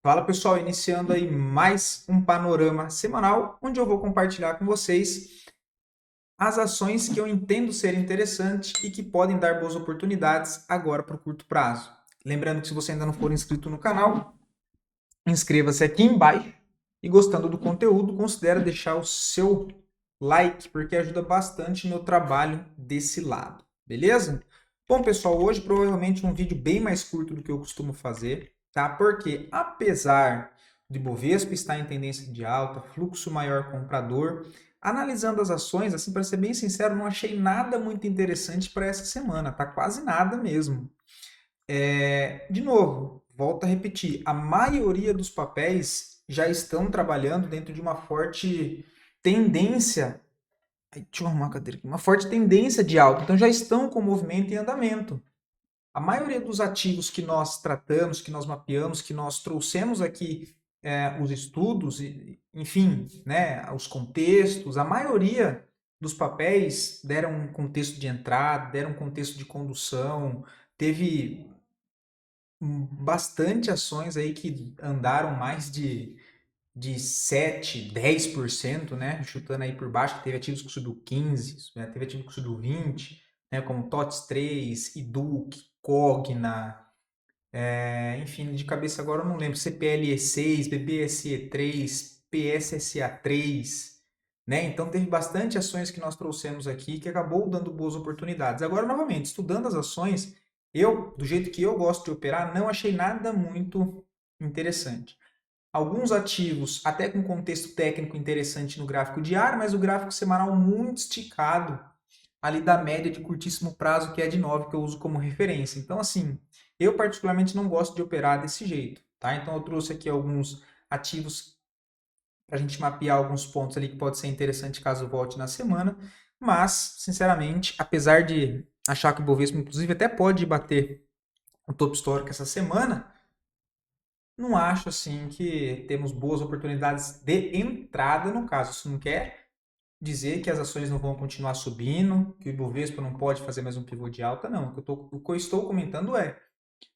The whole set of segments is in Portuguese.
Fala pessoal, iniciando aí mais um panorama semanal, onde eu vou compartilhar com vocês as ações que eu entendo ser interessantes e que podem dar boas oportunidades agora para o curto prazo. Lembrando que se você ainda não for inscrito no canal, inscreva-se aqui embaixo e gostando do conteúdo, considere deixar o seu like, porque ajuda bastante no trabalho desse lado, beleza? Bom, pessoal, hoje provavelmente um vídeo bem mais curto do que eu costumo fazer, tá? Porque apesar de Bovespa estar em tendência de alta, fluxo maior comprador, analisando as ações, assim, para ser bem sincero, não achei nada muito interessante para essa semana, tá? Quase nada mesmo. De novo, volto a repetir, a maioria dos papéis já estão trabalhando dentro de uma forte tendência. Ai, deixa eu arrumar a cadeira aqui. Uma forte tendência de alta, então já estão com movimento em andamento. A maioria dos ativos que nós tratamos, que nós mapeamos, que nós trouxemos aqui os estudos, enfim, né, os contextos, a maioria dos papéis deram um contexto de entrada, deram um contexto de condução, teve bastante ações aí que andaram mais de 7, 10%, né? Chutando aí por baixo, que teve ativos que subiu 15%, né? Teve ativos que subiu 20%, né? Como TOTS 3, Iduc, Cogna, enfim, de cabeça agora eu não lembro, CPLE 6, BBSE 3, PSSA 3, né? Então teve bastante ações que nós trouxemos aqui que acabou dando boas oportunidades. Agora, novamente, estudando as ações, eu, do jeito que eu gosto de operar, não achei nada muito interessante. Alguns ativos até com contexto técnico interessante no gráfico diário, mas o gráfico semanal muito esticado ali da média de curtíssimo prazo, que é de 9 que eu uso como referência. Então, assim, eu particularmente não gosto de operar desse jeito, tá? Então, eu trouxe aqui alguns ativos para a gente mapear alguns pontos ali que pode ser interessante caso volte na semana, mas, sinceramente, apesar de achar que o Bovespa, inclusive, até pode bater o topo histórico essa semana, não acho assim que temos boas oportunidades de entrada no caso. Isso não quer dizer que as ações não vão continuar subindo, que o Ibovespa não pode fazer mais um pivô de alta, não. O que eu estou comentando é,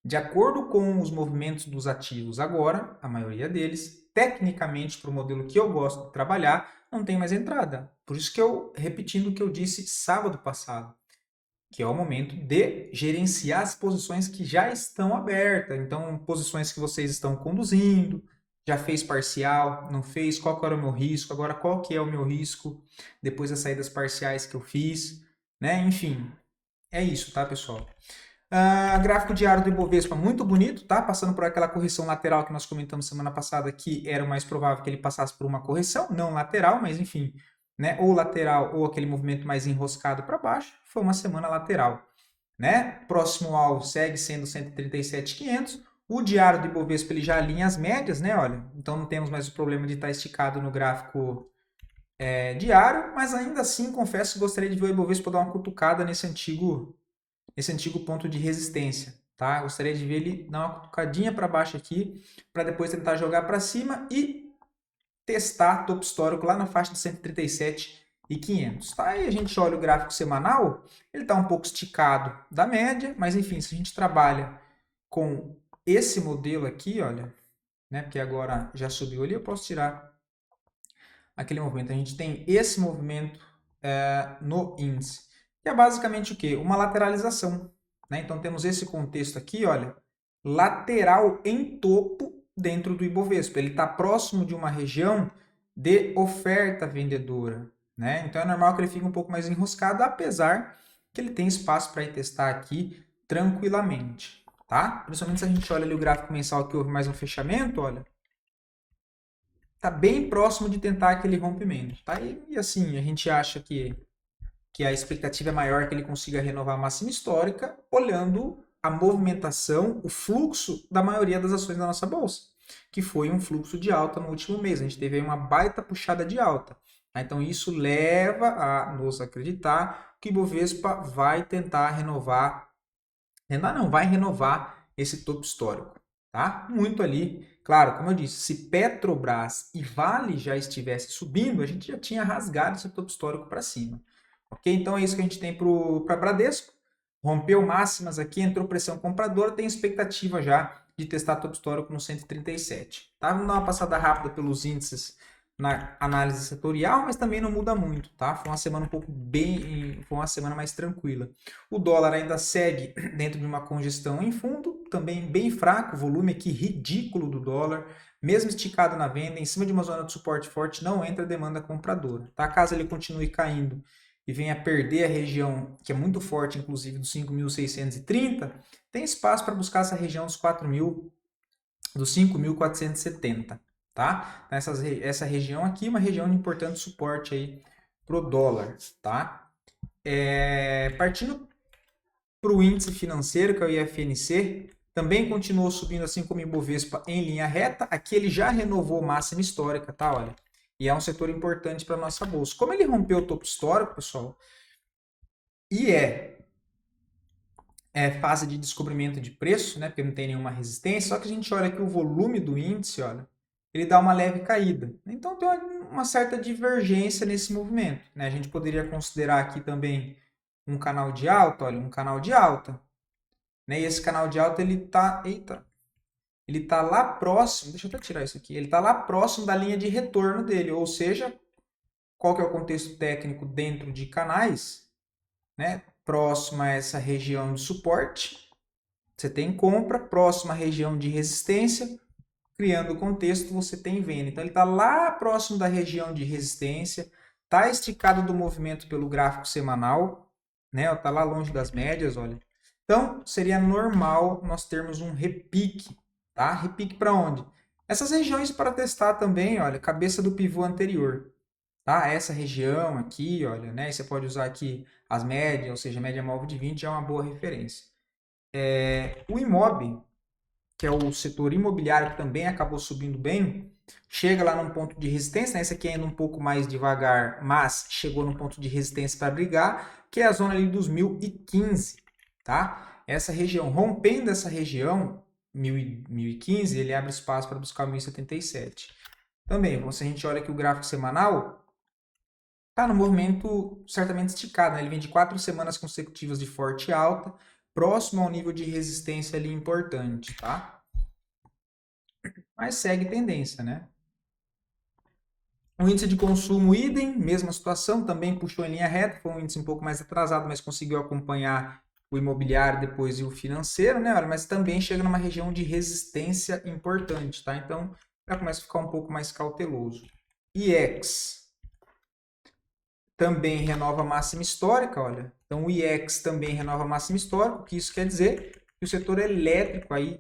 de acordo com os movimentos dos ativos agora, a maioria deles, tecnicamente, para o modelo que eu gosto de trabalhar, não tem mais entrada. Por isso que eu, repetindo o que eu disse sábado passado, que é o momento de gerenciar as posições que já estão abertas. Então, posições que vocês estão conduzindo, já fez parcial, não fez, qual que era o meu risco, agora qual que é o meu risco depois das saídas parciais que eu fiz, né? Enfim, é isso, tá, pessoal? Gráfico diário do Ibovespa muito bonito, tá? Passando por aquela correção lateral que nós comentamos semana passada, que era o mais provável que ele passasse por uma correção, não lateral, mas enfim, né? Ou lateral ou aquele movimento mais enroscado para baixo, foi uma semana lateral, né? Próximo alvo segue sendo 137.500. O diário do Ibovespa ele já alinha as médias, né? Olha, então não temos mais o problema de estar esticado no gráfico diário, mas ainda assim confesso que gostaria de ver o Ibovespa dar uma cutucada nesse antigo ponto de resistência, tá? Eu gostaria de ver ele dar uma cutucadinha para baixo aqui, para depois tentar jogar para cima e testar topo histórico lá na faixa de 137.500, tá? Aí a gente olha o gráfico semanal, ele está um pouco esticado da média, mas enfim, se a gente trabalha com esse modelo aqui, olha, né? Porque agora já subiu ali, eu posso tirar aquele movimento. A gente tem esse movimento no índice. Que é basicamente o quê? Uma lateralização. Né? Então temos esse contexto aqui, olha, lateral em topo dentro do Ibovespa. Ele está próximo de uma região de oferta vendedora. Né? Então é normal que ele fique um pouco mais enroscado, apesar que ele tem espaço para ir testar aqui tranquilamente. Tá? Principalmente se a gente olha ali o gráfico mensal que houve mais um fechamento, olha, está bem próximo de tentar aquele rompimento. Tá? E assim, a gente acha que a expectativa é maior que ele consiga renovar a máxima histórica, olhando a movimentação, o fluxo da maioria das ações da nossa bolsa, que foi um fluxo de alta no último mês. A gente teve aí uma baita puxada de alta. Então isso leva a nos acreditar que o Ibovespa vai tentar renovar, vai renovar esse topo histórico, tá? Muito ali, claro, como eu disse, se Petrobras e Vale já estivesse subindo, a gente já tinha rasgado esse topo histórico para cima. Ok? Então é isso que a gente tem para Bradesco. Rompeu máximas aqui, entrou pressão compradora, tem expectativa já de testar top histórico no 137. Tá? Vamos dar uma passada rápida pelos índices na análise setorial, mas também não muda muito, tá? Foi uma semana foi uma semana mais tranquila. O dólar ainda segue dentro de uma congestão em fundo, também bem fraco, volume aqui ridículo do dólar, mesmo esticado na venda, em cima de uma zona de suporte forte, não entra demanda compradora, tá? Caso ele continue caindo e venha a perder a região, que é muito forte, inclusive, dos 5.630, tem espaço para buscar essa região dos 4.000, dos 5.470. Tá? Essa região aqui é uma região de importante suporte aí pro dólar, tá? Partindo para o índice financeiro, que é o IFNC, também continuou subindo assim como o Ibovespa em linha reta. Aqui ele já renovou máxima histórica, tá? Olha, e é um setor importante para a nossa bolsa. Como ele rompeu o topo histórico, pessoal, e fase de descobrimento de preço, né? Porque não tem nenhuma resistência. Só que a gente olha aqui o volume do índice, olha, ele dá uma leve caída. Então tem uma certa divergência nesse movimento, né? A gente poderia considerar aqui também um canal de alta, olha, um canal de alta, né? E esse canal de alta ele tá, ele tá lá próximo, deixa eu até tirar isso aqui, ele tá lá próximo da linha de retorno dele, ou seja, qual que é o contexto técnico dentro de canais, né? Próximo a essa região de suporte, você tem compra, próxima à região de resistência, criando o contexto, você tem venda. Então ele está lá próximo da região de resistência, está esticado do movimento pelo gráfico semanal, né? Está lá longe das médias, olha. Então seria normal nós termos um repique, tá? Repique para onde? Essas regiões para testar também, olha, cabeça do pivô anterior, tá? Essa região aqui, olha, né? Você pode usar aqui as médias, ou seja, a média móvel de 20 é uma boa referência. O IMOB, que é o setor imobiliário que também acabou subindo bem, chega lá num ponto de resistência, né? Esse aqui é indo um pouco mais devagar, mas chegou num ponto de resistência para brigar, que é a zona ali dos 1015, tá? Essa região, rompendo essa região, 1015, ele abre espaço para buscar 1077. Também, se a gente olha aqui o gráfico semanal, está no movimento certamente esticado, né? Ele vem de 4 semanas consecutivas de forte alta, próximo ao nível de resistência ali importante, tá? Mas segue tendência, né? O índice de consumo idem, mesma situação, também puxou em linha reta, foi um índice um pouco mais atrasado, mas conseguiu acompanhar o imobiliário depois e o financeiro, né? Mas também chega numa região de resistência importante, tá? Então, já começa a ficar um pouco mais cauteloso. IEX também renova a máxima histórica, olha. Então, o IEX também renova a máxima histórica, o que isso quer dizer? Que o setor elétrico aí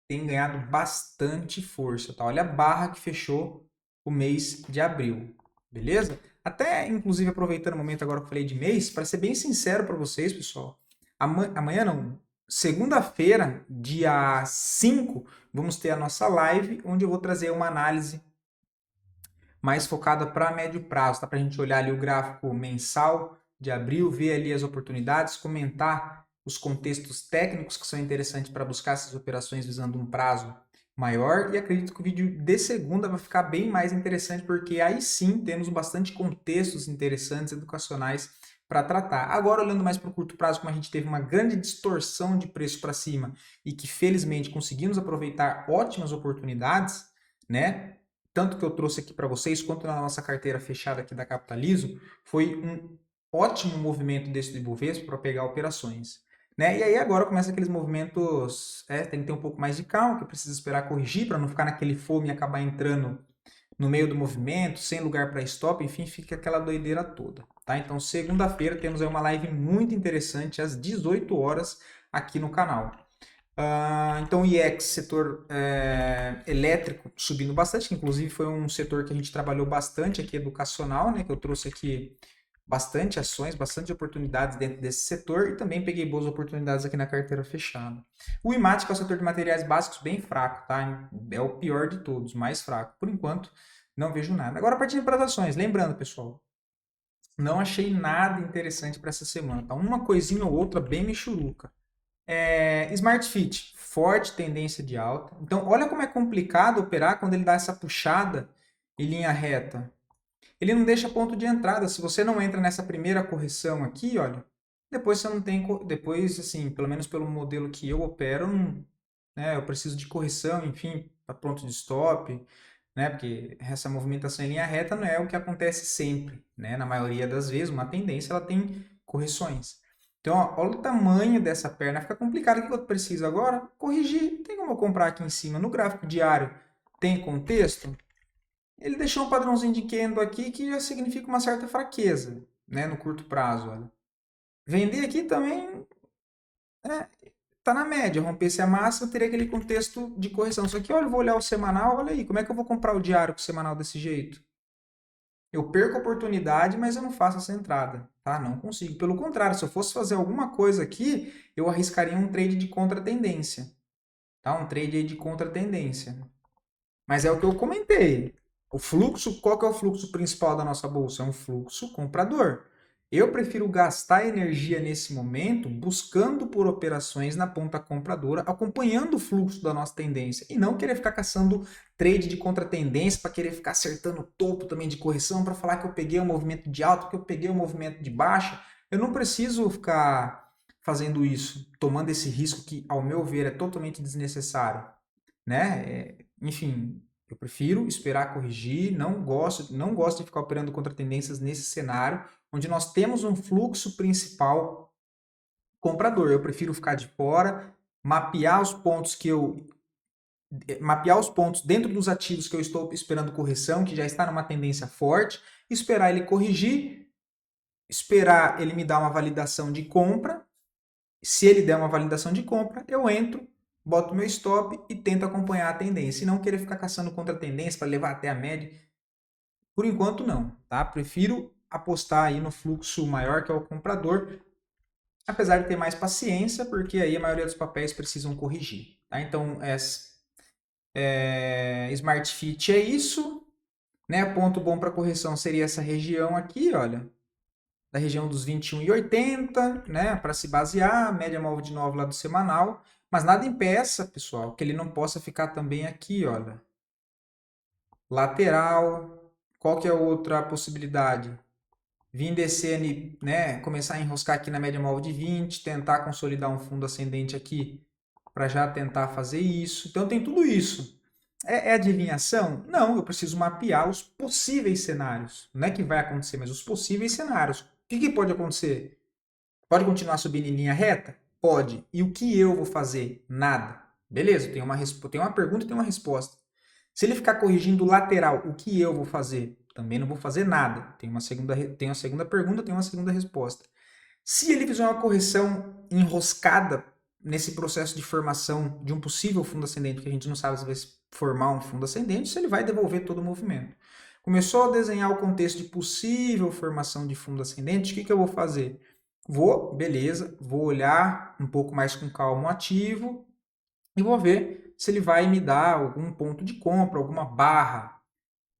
tem ganhado bastante força, tá? Olha a barra que fechou o mês de abril, beleza? Até, inclusive, aproveitando o momento agora que eu falei de mês, para ser bem sincero para vocês, pessoal, amanhã não, segunda-feira, dia 5, vamos ter a nossa live, onde eu vou trazer uma análise mais focada para médio prazo, tá? Para a gente olhar ali o gráfico mensal de abril, ver ali as oportunidades, comentar os contextos técnicos que são interessantes para buscar essas operações visando um prazo maior. E acredito que o vídeo de segunda vai ficar bem mais interessante, porque aí sim temos bastante contextos interessantes educacionais para tratar. Agora, olhando mais para o curto prazo, como a gente teve uma grande distorção de preço para cima e que felizmente conseguimos aproveitar ótimas oportunidades, né? Tanto que eu trouxe aqui para vocês, quanto na nossa carteira fechada aqui da Capitalizo, foi um ótimo movimento desse do Ibovespa para pegar operações. Né? E aí agora começa aqueles movimentos, tem que ter um pouco mais de calma, que precisa esperar corrigir para não ficar naquele fome e acabar entrando no meio do movimento, sem lugar para stop, enfim, fica aquela doideira toda. Tá? Então, segunda-feira temos aí uma live muito interessante às 18 horas aqui no canal. Então, o IEX, setor elétrico, subindo bastante, que inclusive foi um setor que a gente trabalhou bastante aqui, educacional, né, que eu trouxe aqui bastante ações, bastante oportunidades dentro desse setor e também peguei boas oportunidades aqui na carteira fechada. O IMAT, que é o setor de materiais básicos, bem fraco, tá? É o pior de todos, mais fraco. Por enquanto, não vejo nada. Agora, partindo para as ações, lembrando, pessoal, não achei nada interessante para essa semana, tá? Uma coisinha ou outra bem michuruca. Smart Fit, forte tendência de alta. Então, olha como é complicado operar quando ele dá essa puxada em linha reta. Ele não deixa ponto de entrada. Se você não entra nessa primeira correção aqui, olha, depois você não tem, depois assim, pelo menos pelo modelo que eu opero, né? Eu preciso de correção, enfim, para ponto de stop, né? Porque essa movimentação em linha reta não é o que acontece sempre, né? Na maioria das vezes, uma tendência ela tem correções. Então, ó, olha o tamanho dessa perna, fica complicado. O que eu preciso agora? Corrigir. Tem como eu comprar aqui em cima no gráfico diário? Tem contexto? Ele deixou um padrãozinho de candle aqui que já significa uma certa fraqueza, né? No curto prazo, olha. Vender aqui também tá na média. Rompesse a máxima, teria aquele contexto de correção. Só que, olha, eu vou olhar o semanal, olha aí, como é que eu vou comprar o diário com o semanal desse jeito? Eu perco a oportunidade, mas eu não faço essa entrada, tá? Não consigo. Pelo contrário, se eu fosse fazer alguma coisa aqui, eu arriscaria um trade de contra-tendência, tá? Um trade aí de contra-tendência. Mas é o que eu comentei. O fluxo, qual que é o fluxo principal da nossa bolsa? É um fluxo comprador. Eu prefiro gastar energia nesse momento buscando por operações na ponta compradora, acompanhando o fluxo da nossa tendência e não querer ficar caçando trade de contra-tendência para querer ficar acertando o topo também de correção para falar que eu peguei um movimento de alta, que eu peguei um movimento de baixa. Eu não preciso ficar fazendo isso, tomando esse risco que, ao meu ver, é totalmente desnecessário, né? Enfim, eu prefiro esperar corrigir, não gosto de ficar operando contra tendências nesse cenário, onde nós temos um fluxo principal comprador. Eu prefiro ficar de fora, mapear os pontos mapear os pontos dentro dos ativos que eu estou esperando correção, que já está numa tendência forte, esperar ele corrigir, esperar ele me dar uma validação de compra. Se ele der uma validação de compra, eu entro, boto meu stop e tento acompanhar a tendência. E não querer ficar caçando contra a tendência para levar até a média. Por enquanto, não. Tá? Prefiro apostar aí no fluxo maior, que é o comprador, apesar de ter mais paciência, porque aí a maioria dos papéis precisam corrigir. Tá? Então, Smart Fit é isso. Né? Ponto bom para correção seria essa região aqui, olha, da região dos 21,80, né, para se basear, média móvel de 9 lá do semanal, mas nada impeça, pessoal, que ele não possa ficar também aqui, olha, lateral. Qual que é a outra possibilidade? Vir descer, né, começar a enroscar aqui na média móvel de 20, tentar consolidar um fundo ascendente aqui para já tentar fazer isso. Então tem tudo isso. É adivinhação? Não, eu preciso mapear os possíveis cenários. Não é que vai acontecer, mas os possíveis cenários. O que pode acontecer? Pode continuar subindo em linha reta? Pode. E o que eu vou fazer? Nada. Beleza, tem uma pergunta e tem uma resposta. Se ele ficar corrigindo o lateral, o que eu vou fazer? Também não vou fazer nada. Tem uma segunda pergunta, tem uma segunda resposta. Se ele fizer uma correção enroscada nesse processo de formação de um possível fundo ascendente, que a gente não sabe se vai formar um fundo ascendente, se ele vai devolver todo o movimento. Começou a desenhar o contexto de possível formação de fundo ascendente, o que eu vou fazer? Beleza, vou olhar um pouco mais com calma o ativo e vou ver se ele vai me dar algum ponto de compra, alguma barra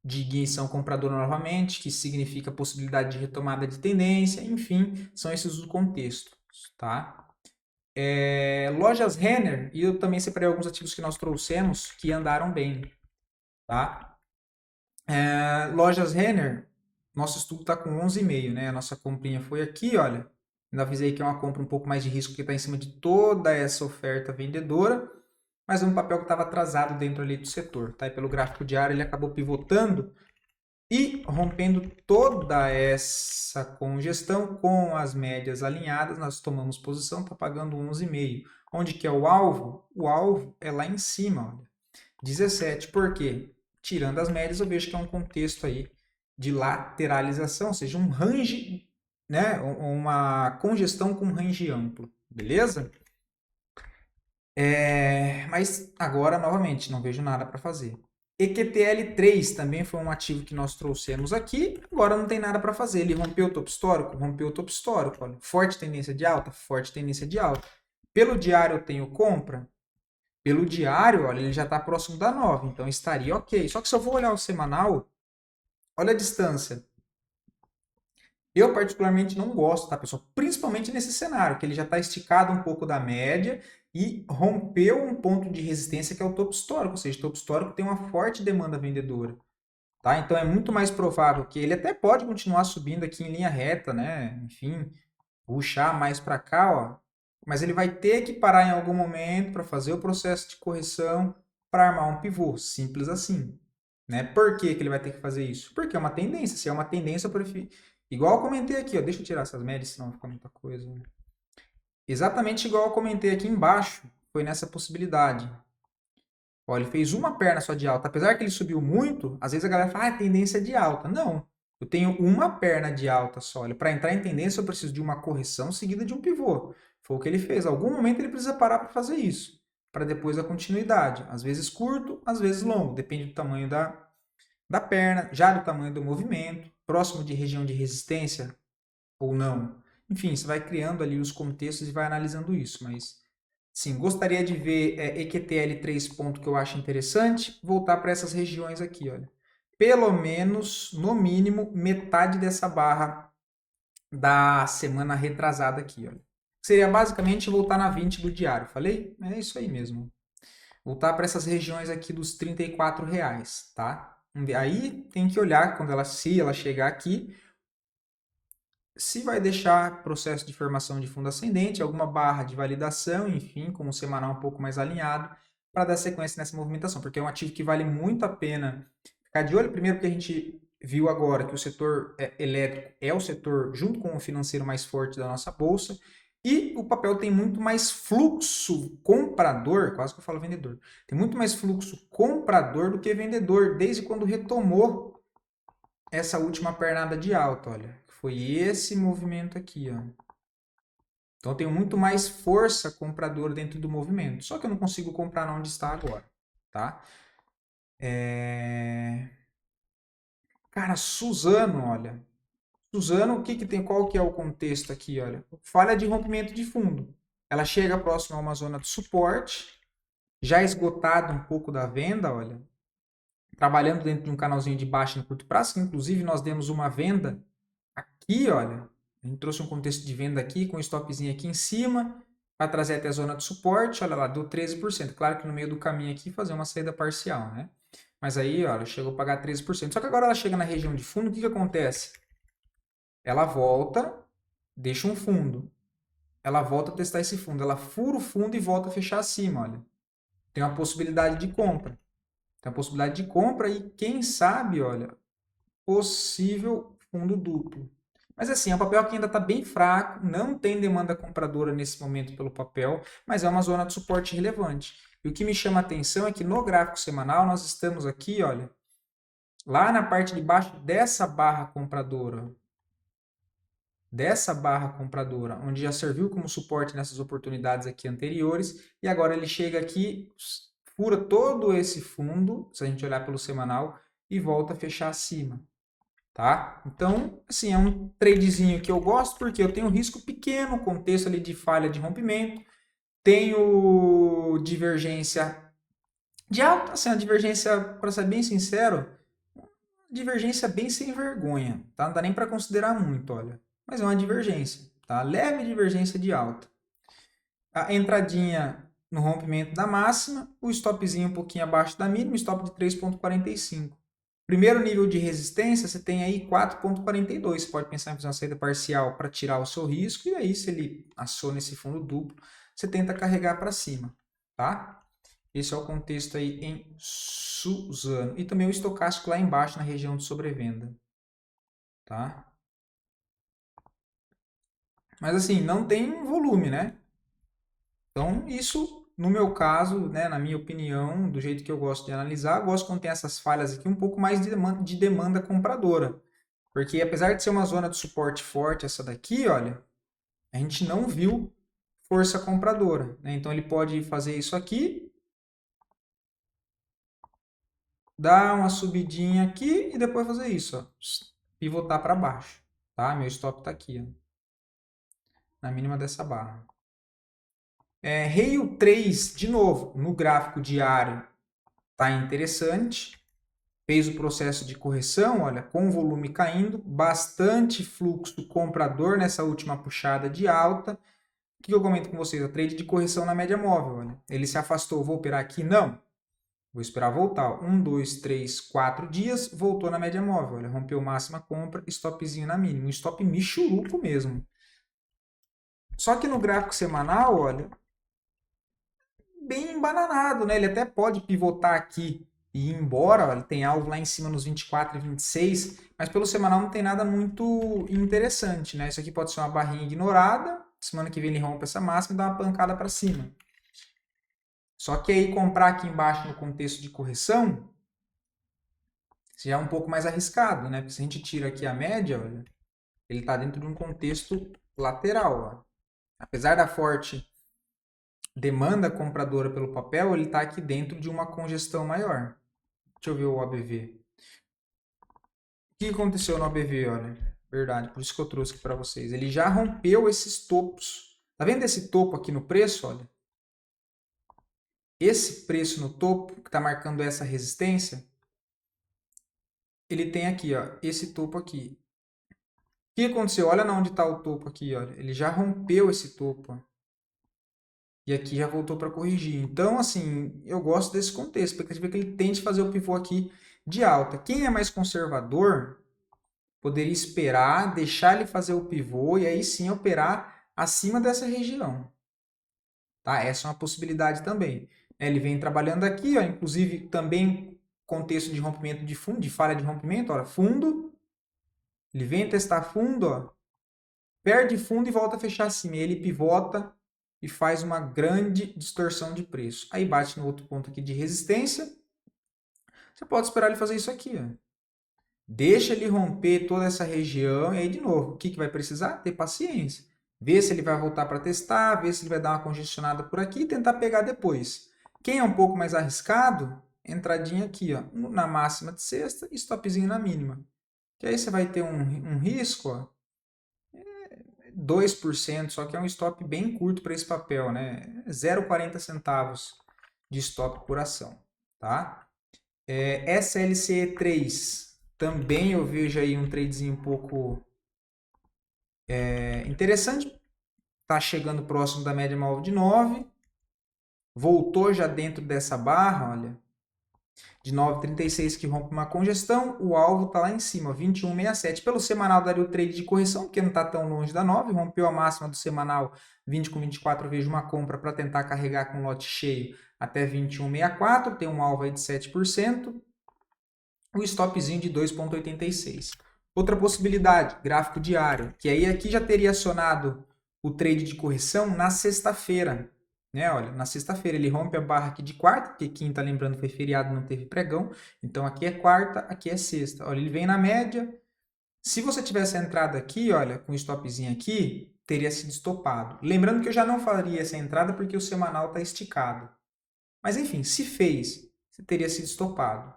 de ignição compradora novamente, que significa possibilidade de retomada de tendência, enfim, são esses os contextos, tá? Lojas Renner, e eu também separei alguns ativos que nós trouxemos que andaram bem, tá? Lojas Renner, nosso estudo está com 11,5, né? A nossa comprinha foi aqui, olha. Ainda avisei que é uma compra um pouco mais de risco, que está em cima de toda essa oferta vendedora, mas é um papel que estava atrasado dentro ali do setor, tá? E pelo gráfico diário ele acabou pivotando e rompendo toda essa congestão com as médias alinhadas, nós tomamos posição, está pagando 11,5. Onde que é o alvo? O alvo é lá em cima, olha, 17. Por quê? Tirando as médias, eu vejo que é um contexto aí de lateralização, ou seja, um range, né, uma congestão com range amplo, beleza? Mas agora, novamente, não vejo nada para fazer. EQTL3 também foi um ativo que nós trouxemos aqui, agora não tem nada para fazer. Ele rompeu o topo histórico? Rompeu o topo histórico. Olha, forte tendência de alta? Forte tendência de alta. Pelo diário eu tenho compra? Pelo diário, olha, ele já está próximo da 9, então estaria ok. Só que se eu vou olhar o semanal, olha a distância. Eu particularmente não gosto, tá, pessoal? Principalmente nesse cenário, que ele já está esticado um pouco da média e rompeu um ponto de resistência que é o topo histórico, ou seja, o topo histórico tem uma forte demanda vendedora, tá? Então é muito mais provável que ele até pode continuar subindo aqui em linha reta, né? Enfim, puxar mais para cá, ó. Mas ele vai ter que parar em algum momento para fazer o processo de correção para armar um pivô. Simples assim. Né? Por que que ele vai ter que fazer isso? Porque é uma tendência. Se é uma tendência, eu prefiro. Igual eu comentei aqui, ó. Deixa eu tirar essas médias, senão fica muita coisa. Né? Exatamente igual eu comentei aqui embaixo. Foi nessa possibilidade. Ó, ele fez uma perna só de alta. Apesar que ele subiu muito, às vezes a galera fala, ah, tendência de alta. Não. Eu tenho uma perna de alta só. Para entrar em tendência, eu preciso de uma correção seguida de um pivô. Foi o que ele fez. Em algum momento ele precisa parar para fazer isso. Para depois a continuidade. Às vezes curto, às vezes longo. Depende do tamanho da perna, já do tamanho do movimento, próximo de região de resistência ou não. Enfim, você vai criando ali os contextos e vai analisando isso. Mas sim, gostaria de ver EQTL 3 ponto que eu acho interessante, voltar para essas regiões aqui, olha. Pelo menos, no mínimo, metade dessa barra da semana retrasada aqui, olha. Seria basicamente voltar na 20 do diário, falei? É isso aí mesmo. Voltar para essas regiões aqui dos R$ 34, tá? Aí tem que olhar quando se ela chegar aqui, se vai deixar processo de formação de fundo ascendente, alguma barra de validação, enfim, com o semanal um pouco mais alinhado, para dar sequência nessa movimentação, porque é um ativo que vale muito a pena ficar de olho. Primeiro, porque a gente viu agora que o setor elétrico é o setor, junto com o financeiro, mais forte da nossa bolsa, e o papel tem muito mais fluxo comprador, quase que eu falo vendedor, tem muito mais fluxo comprador do que vendedor, desde quando retomou essa última pernada de alta, olha. Foi esse movimento aqui, ó. Então eu tenho muito mais força compradora dentro do movimento. Só que eu não consigo comprar onde está agora, tá? Cara, Suzano, olha. Suzano, o que que tem? Qual que é o contexto aqui, olha? Falha de rompimento de fundo. Ela chega próximo a uma zona de suporte, já esgotado um pouco da venda, olha. Trabalhando dentro de um canalzinho de baixa no curto prazo, que inclusive nós demos uma venda aqui, olha, a gente trouxe um contexto de venda aqui, com um stopzinho aqui em cima, para trazer até a zona de suporte, olha lá, deu 13%. Claro que no meio do caminho aqui fazer uma saída parcial, né? Mas aí, olha, chegou a pagar 13%. Só que agora ela chega na região de fundo, o que que acontece? Ela volta, deixa um fundo. Ela volta a testar esse fundo. Ela fura o fundo e volta a fechar acima, olha. Tem uma possibilidade de compra. Tem uma possibilidade de compra e quem sabe, olha, possível fundo duplo. Mas assim, é um papel que ainda está bem fraco, não tem demanda compradora nesse momento pelo papel, mas é uma zona de suporte relevante. E o que me chama a atenção é que no gráfico semanal nós estamos aqui, olha, lá na parte de baixo dessa barra compradora, onde já serviu como suporte nessas oportunidades aqui anteriores, e agora ele chega aqui, fura todo esse fundo, se a gente olhar pelo semanal, e volta a fechar acima. Tá? Então, assim, é um tradezinho que eu gosto porque eu tenho um risco pequeno, contexto ali de falha de rompimento, tenho divergência de alta, assim, a divergência, para ser bem sincero, divergência bem sem vergonha, tá? Não dá nem para considerar muito, olha, mas é uma divergência, tá? Leve divergência de alta. A entradinha no rompimento da máxima, o stopzinho um pouquinho abaixo da mínima, stop de 3,45. Primeiro nível de resistência, você tem aí 4,42. Você pode pensar em fazer uma saída parcial para tirar o seu risco, e aí, se ele aciona esse fundo duplo, você tenta carregar para cima, tá? Esse é o contexto aí em Suzano. E também o estocástico lá embaixo, na região de sobrevenda, tá? Mas assim, não tem volume, né? Então, isso, no meu caso, né, na minha opinião, do jeito que eu gosto de analisar, eu gosto quando tem essas falhas aqui, um pouco mais de demanda compradora. Porque apesar de ser uma zona de suporte forte, essa daqui, olha, a gente não viu força compradora, né? Então ele pode fazer isso aqui, dar uma subidinha aqui e depois fazer isso, ó, pivotar para baixo, tá? Meu stop está aqui, ó, na mínima dessa barra. Rail 3, de novo, no gráfico diário, tá interessante. Fez o processo de correção, olha, com o volume caindo, bastante fluxo comprador nessa última puxada de alta. O que eu comento com vocês? A trade de correção na média móvel, olha. Ele se afastou, vou operar aqui? Não. Vou esperar voltar. 1, 2, 3, 4 dias, voltou na média móvel, olha. Rompeu máxima compra, stopzinho na mínima. Um stop michuruco mesmo. Só que no gráfico semanal, olha, bem embananado, né? Ele até pode pivotar aqui e ir embora, ó, ele tem alvo lá em cima nos 24 e 26, mas pelo semanal não tem nada muito interessante, né? Isso aqui pode ser uma barrinha ignorada, semana que vem ele rompe essa máxima e dá uma pancada para cima. Só que aí comprar aqui embaixo no contexto de correção já é um pouco mais arriscado, né? Porque se a gente tira aqui a média, olha, ele está dentro de um contexto lateral, ó. Apesar da forte demanda compradora pelo papel, ele está aqui dentro de uma congestão maior. Deixa eu ver o ABV. O que aconteceu no ABV, olha? Verdade, por isso que eu trouxe aqui para vocês. Ele já rompeu esses topos. Tá vendo esse topo aqui no preço, olha? Esse preço no topo, que está marcando essa resistência, ele tem aqui, ó, esse topo aqui. O que aconteceu? Olha onde está o topo aqui, olha. Ele já rompeu esse topo, ó. E aqui já voltou para corrigir. Então, assim, eu gosto desse contexto. A expectativa é que ele tente fazer o pivô aqui de alta. Quem é mais conservador poderia esperar, deixar ele fazer o pivô e aí sim operar acima dessa região. Tá? Essa é uma possibilidade também. Ele vem trabalhando aqui, ó, inclusive também contexto de rompimento de fundo, de falha de rompimento, ó, fundo. Ele vem testar fundo, ó, perde fundo e volta a fechar acima. E ele pivota e faz uma grande distorção de preço. Aí bate no outro ponto aqui de resistência. Você pode esperar ele fazer isso aqui, ó. Deixa ele romper toda essa região e aí, de novo, o que vai precisar? Ter paciência. Ver se ele vai voltar para testar, ver se ele vai dar uma congestionada por aqui e tentar pegar depois. Quem é um pouco mais arriscado, entradinha aqui, ó, na máxima de sexta e stopzinho na mínima. Que aí você vai ter um risco, ó, 2%, só que é um stop bem curto para esse papel, né? 0,40 centavos de stop por ação, tá? SLC3, também eu vejo aí um tradezinho um pouco interessante. Está chegando próximo da média móvel de 9. Voltou já dentro dessa barra, olha, de 9,36 que rompe uma congestão. O alvo está lá em cima, 21,67. Pelo semanal daria o trade de correção, porque não está tão longe da 9. Rompeu a máxima do semanal 20 com 24. Eu vejo uma compra para tentar carregar com lote cheio até 21,64. Tem um alvo aí de 7%. O stopzinho de 2,86. Outra possibilidade, gráfico diário, que aí aqui já teria acionado o trade de correção na sexta-feira. Né? Olha, na sexta-feira ele rompe a barra aqui de quarta, porque quinta, lembrando, foi feriado, não teve pregão. Então aqui é quarta, aqui é sexta. Olha, ele vem na média. Se você tivesse entrado aqui, olha, com o stopzinho aqui, teria sido estopado. Lembrando que eu já não faria essa entrada porque o semanal está esticado. Mas enfim, se fez, você teria sido estopado.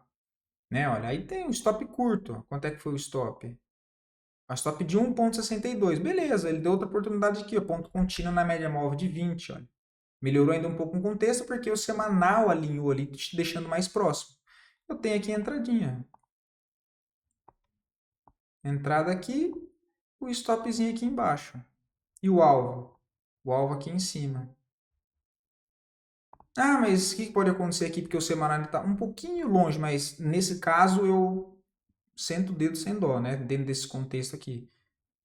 Né? Olha, aí tem um stop curto. Quanto é que foi o stop? A stop de 1,62. Beleza, ele deu outra oportunidade aqui, ó, ponto contínuo na média móvel de 20. Olha. Melhorou ainda um pouco o contexto porque o semanal alinhou ali, te deixando mais próximo. Eu tenho aqui a entradinha. Entrada aqui, o stopzinho aqui embaixo. E o alvo? O alvo aqui em cima. Ah, mas o que pode acontecer aqui? Porque o semanal está um pouquinho longe, mas nesse caso eu sento o dedo sem dó, né? Dentro desse contexto aqui.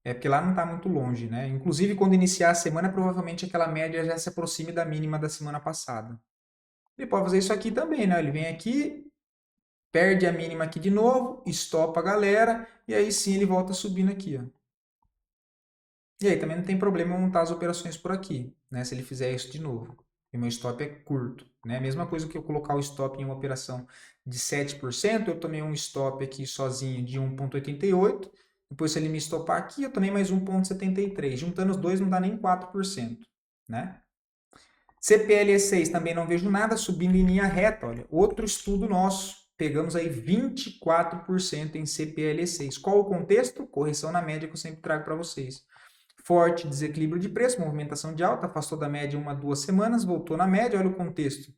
É porque lá não está muito longe, né? Inclusive, quando iniciar a semana, provavelmente aquela média já se aproxime da mínima da semana passada. Ele pode fazer isso aqui também, né? Ele vem aqui, perde a mínima aqui de novo, estopa a galera, e aí sim ele volta subindo aqui, ó. E aí também não tem problema montar as operações por aqui, né? Se ele fizer isso de novo. E meu stop é curto, né? Mesma coisa que eu colocar o stop em uma operação de 7%, eu tomei um stop aqui sozinho de 1,88. Depois, se ele me estopar aqui, eu tomei mais 1,73. Juntando os dois, não dá nem 4%, né? CPLE6 também não vejo nada subindo em linha reta. Olha, outro estudo nosso. Pegamos aí 24% em CPLE6. Qual o contexto? Correção na média que eu sempre trago para vocês. Forte desequilíbrio de preço, movimentação de alta, afastou da média 1 a 2 semanas, voltou na média. Olha o contexto.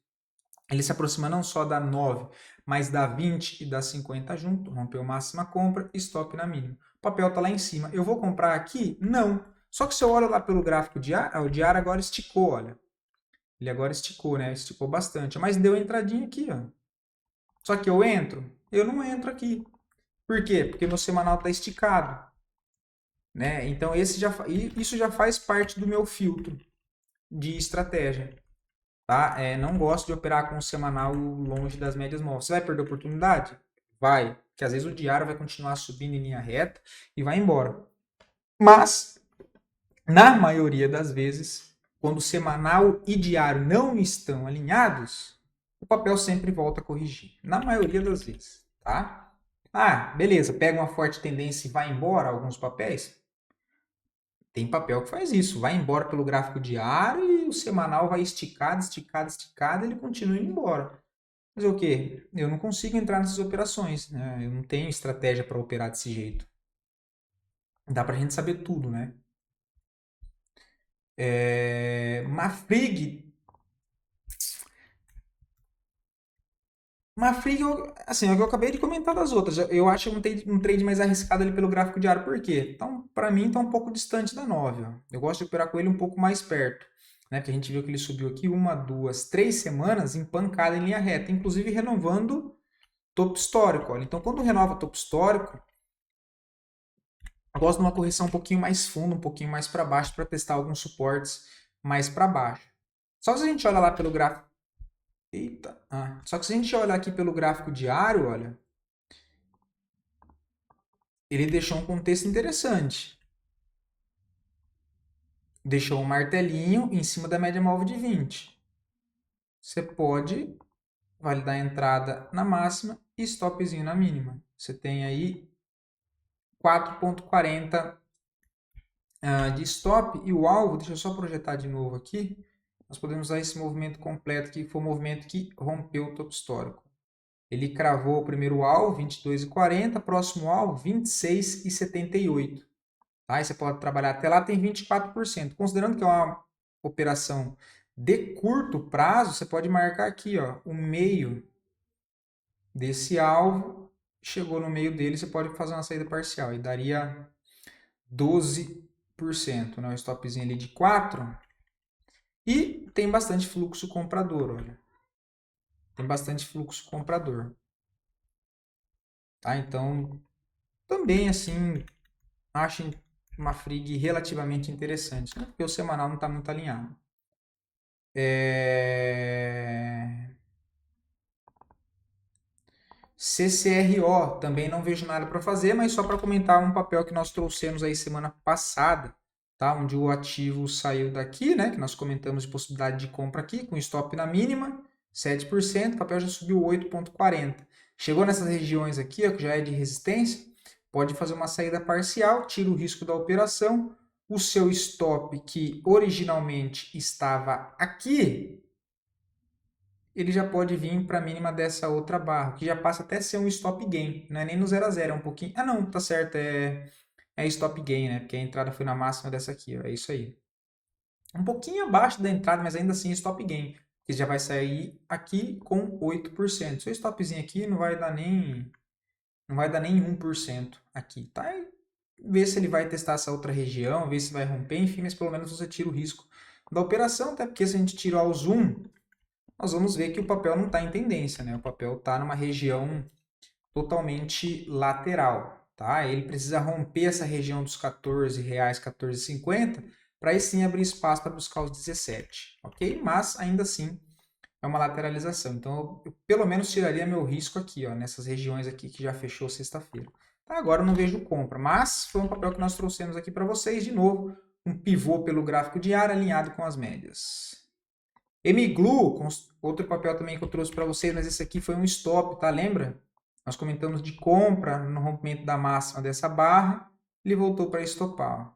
Ele se aproxima não só da 9, mas da 20 e da 50 junto. Rompeu máxima compra, stop na mínima. O papel está lá em cima. Eu vou comprar aqui? Não. Só que se eu olho lá pelo gráfico diário, o diário agora esticou, olha. Ele agora esticou, né? Esticou bastante. Mas deu entradinha aqui, ó. Só que eu entro? Eu não entro aqui. Por quê? Porque meu semanal está esticado. né? Então isso já faz parte do meu filtro de estratégia, tá? Não gosto de operar com o semanal longe das médias móveis. Você vai perder oportunidade? Vai, porque às vezes o diário vai continuar subindo em linha reta e vai embora. Mas, na maioria das vezes, quando semanal e diário não estão alinhados, o papel sempre volta a corrigir. Na maioria das vezes, tá? Ah, beleza, pega uma forte tendência e vai embora alguns papéis? Tem papel que faz isso, vai embora pelo gráfico diário e o semanal vai esticado, esticado, esticado, e ele continua indo embora. Mas o quê? Eu não consigo entrar nessas operações, né? Eu não tenho estratégia para operar desse jeito. Dá pra gente saber tudo, né? Mafrig, assim, é o que eu acabei de comentar das outras. Eu acho um trade mais arriscado ali pelo gráfico diário, por quê? Então, para mim, está um pouco distante da 9. Ó. Eu gosto de operar com ele um pouco mais perto. Né? Porque a gente viu que ele subiu aqui 1, 2, 3 semanas em pancada em linha reta, inclusive renovando topo histórico. Olha. Então, quando renova topo histórico, eu gosto de uma correção um pouquinho mais fundo, um pouquinho mais para baixo, para testar alguns suportes mais para baixo. Só que se a gente olha lá pelo gráfico. Eita! Só que se a gente olhar aqui pelo gráfico diário, olha, ele deixou um contexto interessante. Deixou um martelinho em cima da média móvel de 20. Você pode validar a entrada na máxima e stopzinho na mínima. Você tem aí 4,40 de stop e o alvo, deixa eu só projetar de novo aqui. Nós podemos usar esse movimento completo, que foi o movimento que rompeu o topo histórico. Ele cravou o primeiro alvo, 22,40, próximo alvo, 26,78. Tá? E você pode trabalhar até lá, tem 24%. Considerando que é uma operação de curto prazo, você pode marcar aqui, ó, o meio desse alvo, chegou no meio dele, você pode fazer uma saída parcial e daria 12%, né? Um stopzinho ali de 4. E tem bastante fluxo comprador, olha. Tem bastante fluxo comprador. Tá? Então, também assim, acho uma frig relativamente interessante, né? Porque o semanal não está muito alinhado. CCRO, também não vejo nada para fazer, mas só para comentar um papel que nós trouxemos aí semana passada, tá? Onde o ativo saiu daqui, né? Que nós comentamos de possibilidade de compra aqui, com stop na mínima, 7%, o papel já subiu 8,40. Chegou nessas regiões aqui, ó, que já é de resistência, pode fazer uma saída parcial, tira o risco da operação, o seu stop, que originalmente estava aqui, ele já pode vir para a mínima dessa outra barra, que já passa até a ser um stop gain, não é nem no 0 a 0, é um pouquinho... Ah, não, tá certo, é stop gain, né? Porque a entrada foi na máxima dessa aqui, ó, é isso aí. Um pouquinho abaixo da entrada, mas ainda assim stop gain, que já vai sair aqui com 8%. Seu stopzinho aqui não vai dar nem 1% aqui, tá? E ver se ele vai testar essa outra região, ver se vai romper, enfim, mas pelo menos você tira o risco da operação, até porque se a gente tirar o zoom, nós vamos ver que o papel não está em tendência, né? O papel está numa região totalmente lateral, tá? Ele precisa romper essa região dos R$14, R$14,50, para aí sim abrir espaço para buscar os 17, ok? Mas ainda assim é uma lateralização. Então eu pelo menos tiraria meu risco aqui, ó, nessas regiões aqui que já fechou sexta-feira. Tá, agora eu não vejo compra, mas foi um papel que nós trouxemos aqui para vocês de novo, um pivô pelo gráfico diário alinhado com as médias. MGLU, outro papel também que eu trouxe para vocês, mas esse aqui foi um stop, tá? Lembra? Nós comentamos de compra no rompimento da máxima dessa barra, ele voltou para estopar. Ó.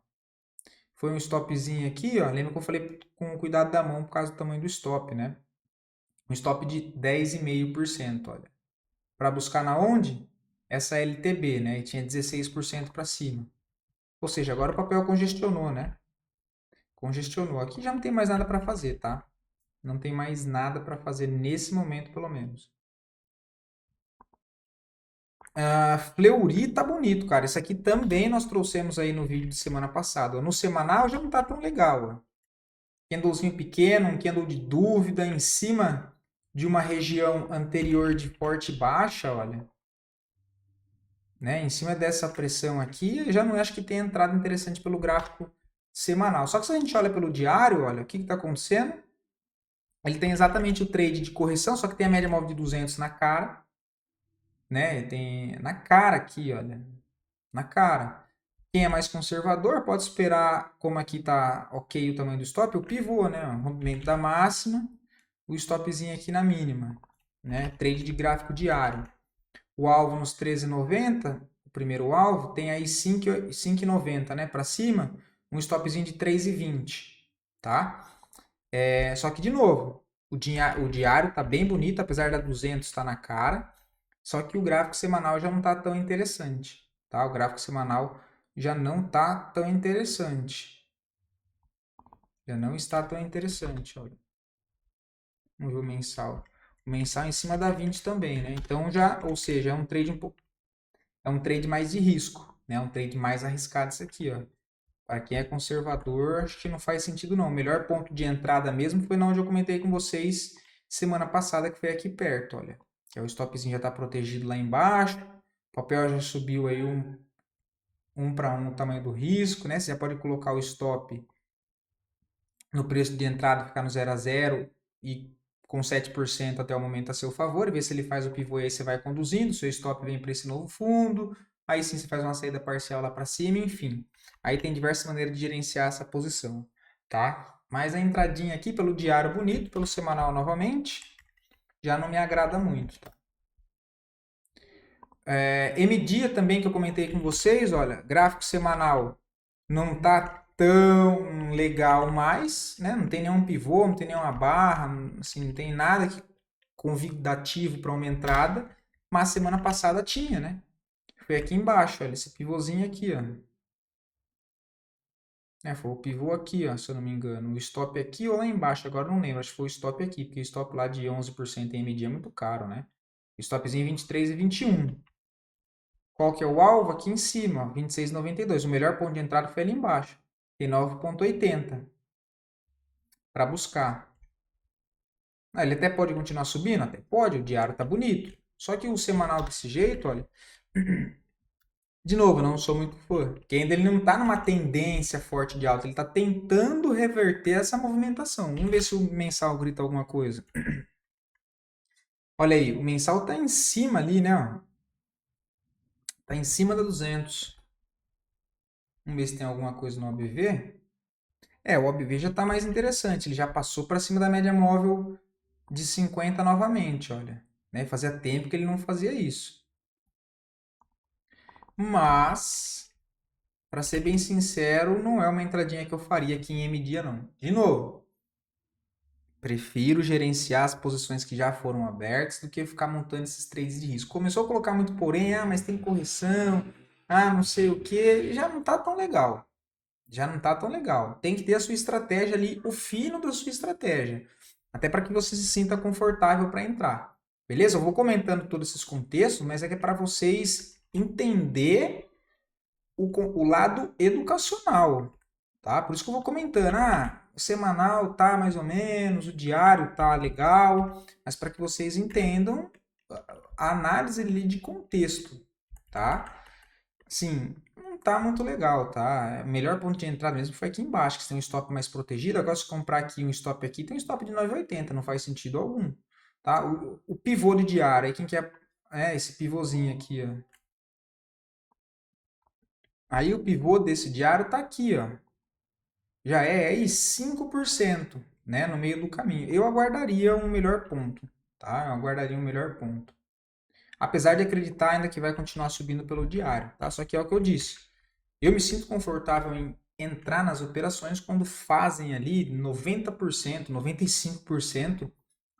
Foi um stopzinho aqui, ó. Lembra que eu falei com o cuidado da mão por causa do tamanho do stop, né? Um stop de 10,5%, olha. Para buscar na onde? Essa LTB, né? E tinha 16% para cima. Ou seja, agora o papel congestionou, né? Congestionou. Aqui já não tem mais nada para fazer, tá? Não tem mais nada para fazer nesse momento, pelo menos. Fleury tá bonito, cara. Esse aqui também nós trouxemos aí no vídeo de semana passada. No semanal já não tá tão legal. Ó. Candlezinho pequeno, um candle de dúvida em cima de uma região anterior de forte baixa, olha. né? Em cima dessa pressão aqui, eu já não acho que tem entrada interessante pelo gráfico semanal. Só que se a gente olha pelo diário, olha, o que está acontecendo? Ele tem exatamente o trade de correção, só que tem a média móvel de 200 na cara, né? Ele tem na cara aqui, olha, na cara. Quem é mais conservador pode esperar, como aqui está ok o tamanho do stop, o pivô, né? O rompimento da máxima, o stopzinho aqui na mínima, né? Trade de gráfico diário. O alvo nos 13,90, o primeiro alvo, tem aí 5,90, né? Para cima, um stopzinho de 3,20, tá? Só que, de novo, o diário está bem bonito, apesar da 200 estar na cara. Só que o gráfico semanal já não está tão interessante, tá? O gráfico semanal já não está tão interessante. Já não está tão interessante, olha. Vamos ver o mensal. O mensal em cima da 20 também, né? Então já, ou seja, é um trade é um trade mais de risco, né? É um trade mais arriscado isso aqui, ó. Para quem é conservador, acho que não faz sentido não. O melhor ponto de entrada mesmo foi onde eu comentei com vocês semana passada, que foi aqui perto, olha. Que é o stopzinho já está protegido lá embaixo. O papel já subiu aí um para um o tamanho do risco, né? Você já pode colocar o stop no preço de entrada, ficar no 0 a 0 e com 7% até o momento a seu favor, e ver se ele faz o pivô e aí você vai conduzindo, seu stop vem para esse novo fundo, aí sim você faz uma saída parcial lá para cima, enfim. Aí tem diversas maneiras de gerenciar essa posição, tá? Mas a entradinha aqui pelo diário bonito, pelo semanal novamente, já não me agrada muito, tá? M-dia também que eu comentei com vocês, olha, gráfico semanal não tá tão legal mais, né? Não tem nenhum pivô, não tem nenhuma barra, assim, não tem nada que convidativo para uma entrada, mas semana passada tinha, né? Foi aqui embaixo, olha, esse pivôzinho aqui, ó. Foi o pivô aqui, ó, se eu não me engano. O stop aqui ou lá embaixo, agora eu não lembro, acho que foi o stop aqui, porque o stop lá de 11% em MD é muito caro, né? O stopzinho 23 e 21. Qual que é o alvo? Aqui em cima, 26,92. O melhor ponto de entrada foi ali embaixo. Tem 9,80 para buscar. Ele até pode continuar subindo? Até pode, o diário tá bonito. Só que o semanal desse jeito, olha. De novo, não sou muito fã. Porque ainda ele não está numa tendência forte de alta. Ele está tentando reverter essa movimentação. Vamos ver se o mensal grita alguma coisa. Olha aí, o mensal está em cima ali, né? Está em cima da 200. Vamos ver se tem alguma coisa no OBV. O OBV já está mais interessante. Ele já passou para cima da média móvel de 50 novamente, olha. Né? Fazia tempo que ele não fazia isso. Mas, para ser bem sincero, não é uma entradinha que eu faria aqui em M-dia, não. De novo, prefiro gerenciar as posições que já foram abertas do que ficar montando esses trades de risco. Começou a colocar muito porém, mas tem correção, não sei o que, já não está tão legal. Já não está tão legal. Tem que ter a sua estratégia ali, o fino da sua estratégia. Até para que você se sinta confortável para entrar. Beleza? Eu vou comentando todos esses contextos, mas é que é para vocês entender o lado educacional, tá? Por isso que eu vou comentando, o semanal tá mais ou menos, o diário tá legal, mas para que vocês entendam a análise ali de contexto, tá? Sim, não tá muito legal, tá? O melhor ponto de entrada mesmo foi aqui embaixo, que tem um stop mais protegido. Agora, se comprar aqui um stop aqui, tem um stop de 9,80, não faz sentido algum, tá? O pivô de diário, aí quem quer esse pivôzinho aqui, ó. Aí o pivô desse diário tá aqui, ó. Já é aí 5%, né, no meio do caminho. Eu aguardaria um melhor ponto, tá? Eu aguardaria um melhor ponto. Apesar de acreditar ainda que vai continuar subindo pelo diário, tá? Só que é o que eu disse. Eu me sinto confortável em entrar nas operações quando fazem ali 90%, 95%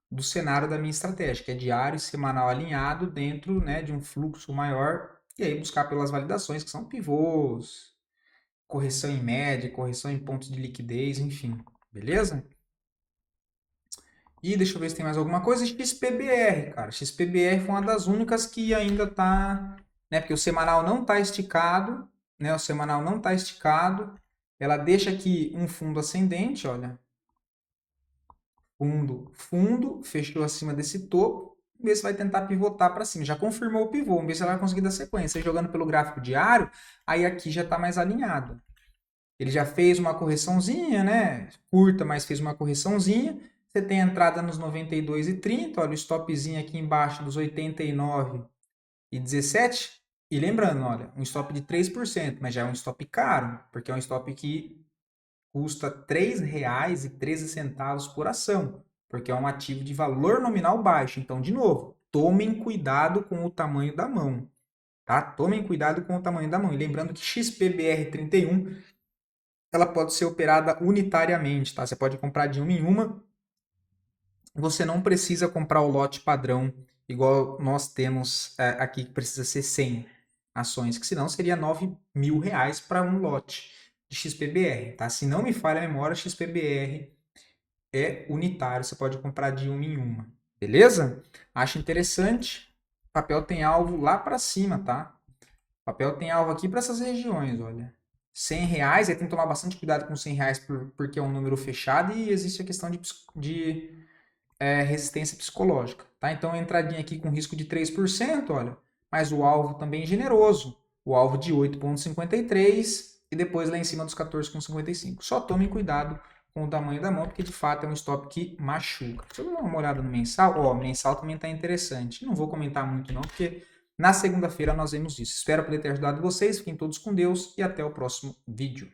do cenário da minha estratégia, que é diário e semanal alinhado dentro, né, de um fluxo maior, e aí buscar pelas validações que são pivôs, correção em média, correção em pontos de liquidez, enfim. Beleza? E deixa eu ver se tem mais alguma coisa. XPBR, cara. XPBR foi uma das únicas que ainda tá, né? Porque o semanal não tá esticado, né? O semanal não tá esticado. Ela deixa aqui um fundo ascendente, olha. Fundo, fechou acima desse topo, ver se vai tentar pivotar para cima. Já confirmou o pivô, vamos ver se ela vai conseguir dar sequência. Jogando pelo gráfico diário, aí aqui já está mais alinhado. Ele já fez uma correçãozinha, né? Curta, mas fez uma correçãozinha. Você tem a entrada nos 92,30, olha o stopzinho aqui embaixo dos 89,17. E lembrando, olha, um stop de 3%, mas já é um stop caro, porque é um stop que custa R$ 3,13 por ação, porque é um ativo de valor nominal baixo. Então, de novo, tomem cuidado com o tamanho da mão, tá? Tomem cuidado com o tamanho da mão. E lembrando que XPBR31, ela pode ser operada unitariamente, tá? Você pode comprar de uma em uma. Você não precisa comprar o lote padrão, igual nós temos aqui, que precisa ser 100 ações, que senão seria R$ 9.000 para um lote de XPBR, tá? Se não me falha a memória, XPBR é unitário, você pode comprar de uma em uma, beleza? Acho interessante. O papel tem alvo lá para cima, tá? O papel tem alvo aqui para essas regiões, olha. R$ 100, aí tem que tomar bastante cuidado com R$ 100 porque é um número fechado e existe a questão de resistência psicológica, tá? Então, entradinha aqui com risco de 3%, olha, mas o alvo também generoso, o alvo de 8,53 e depois lá em cima dos 14,55. Só tomem cuidado com o tamanho da mão, porque de fato é um stop que machuca. Deixa eu dar uma olhada no mensal. Ó, mensal também está interessante. Não vou comentar muito não, porque na segunda-feira nós vemos isso. Espero poder ter ajudado vocês. Fiquem todos com Deus e até o próximo vídeo.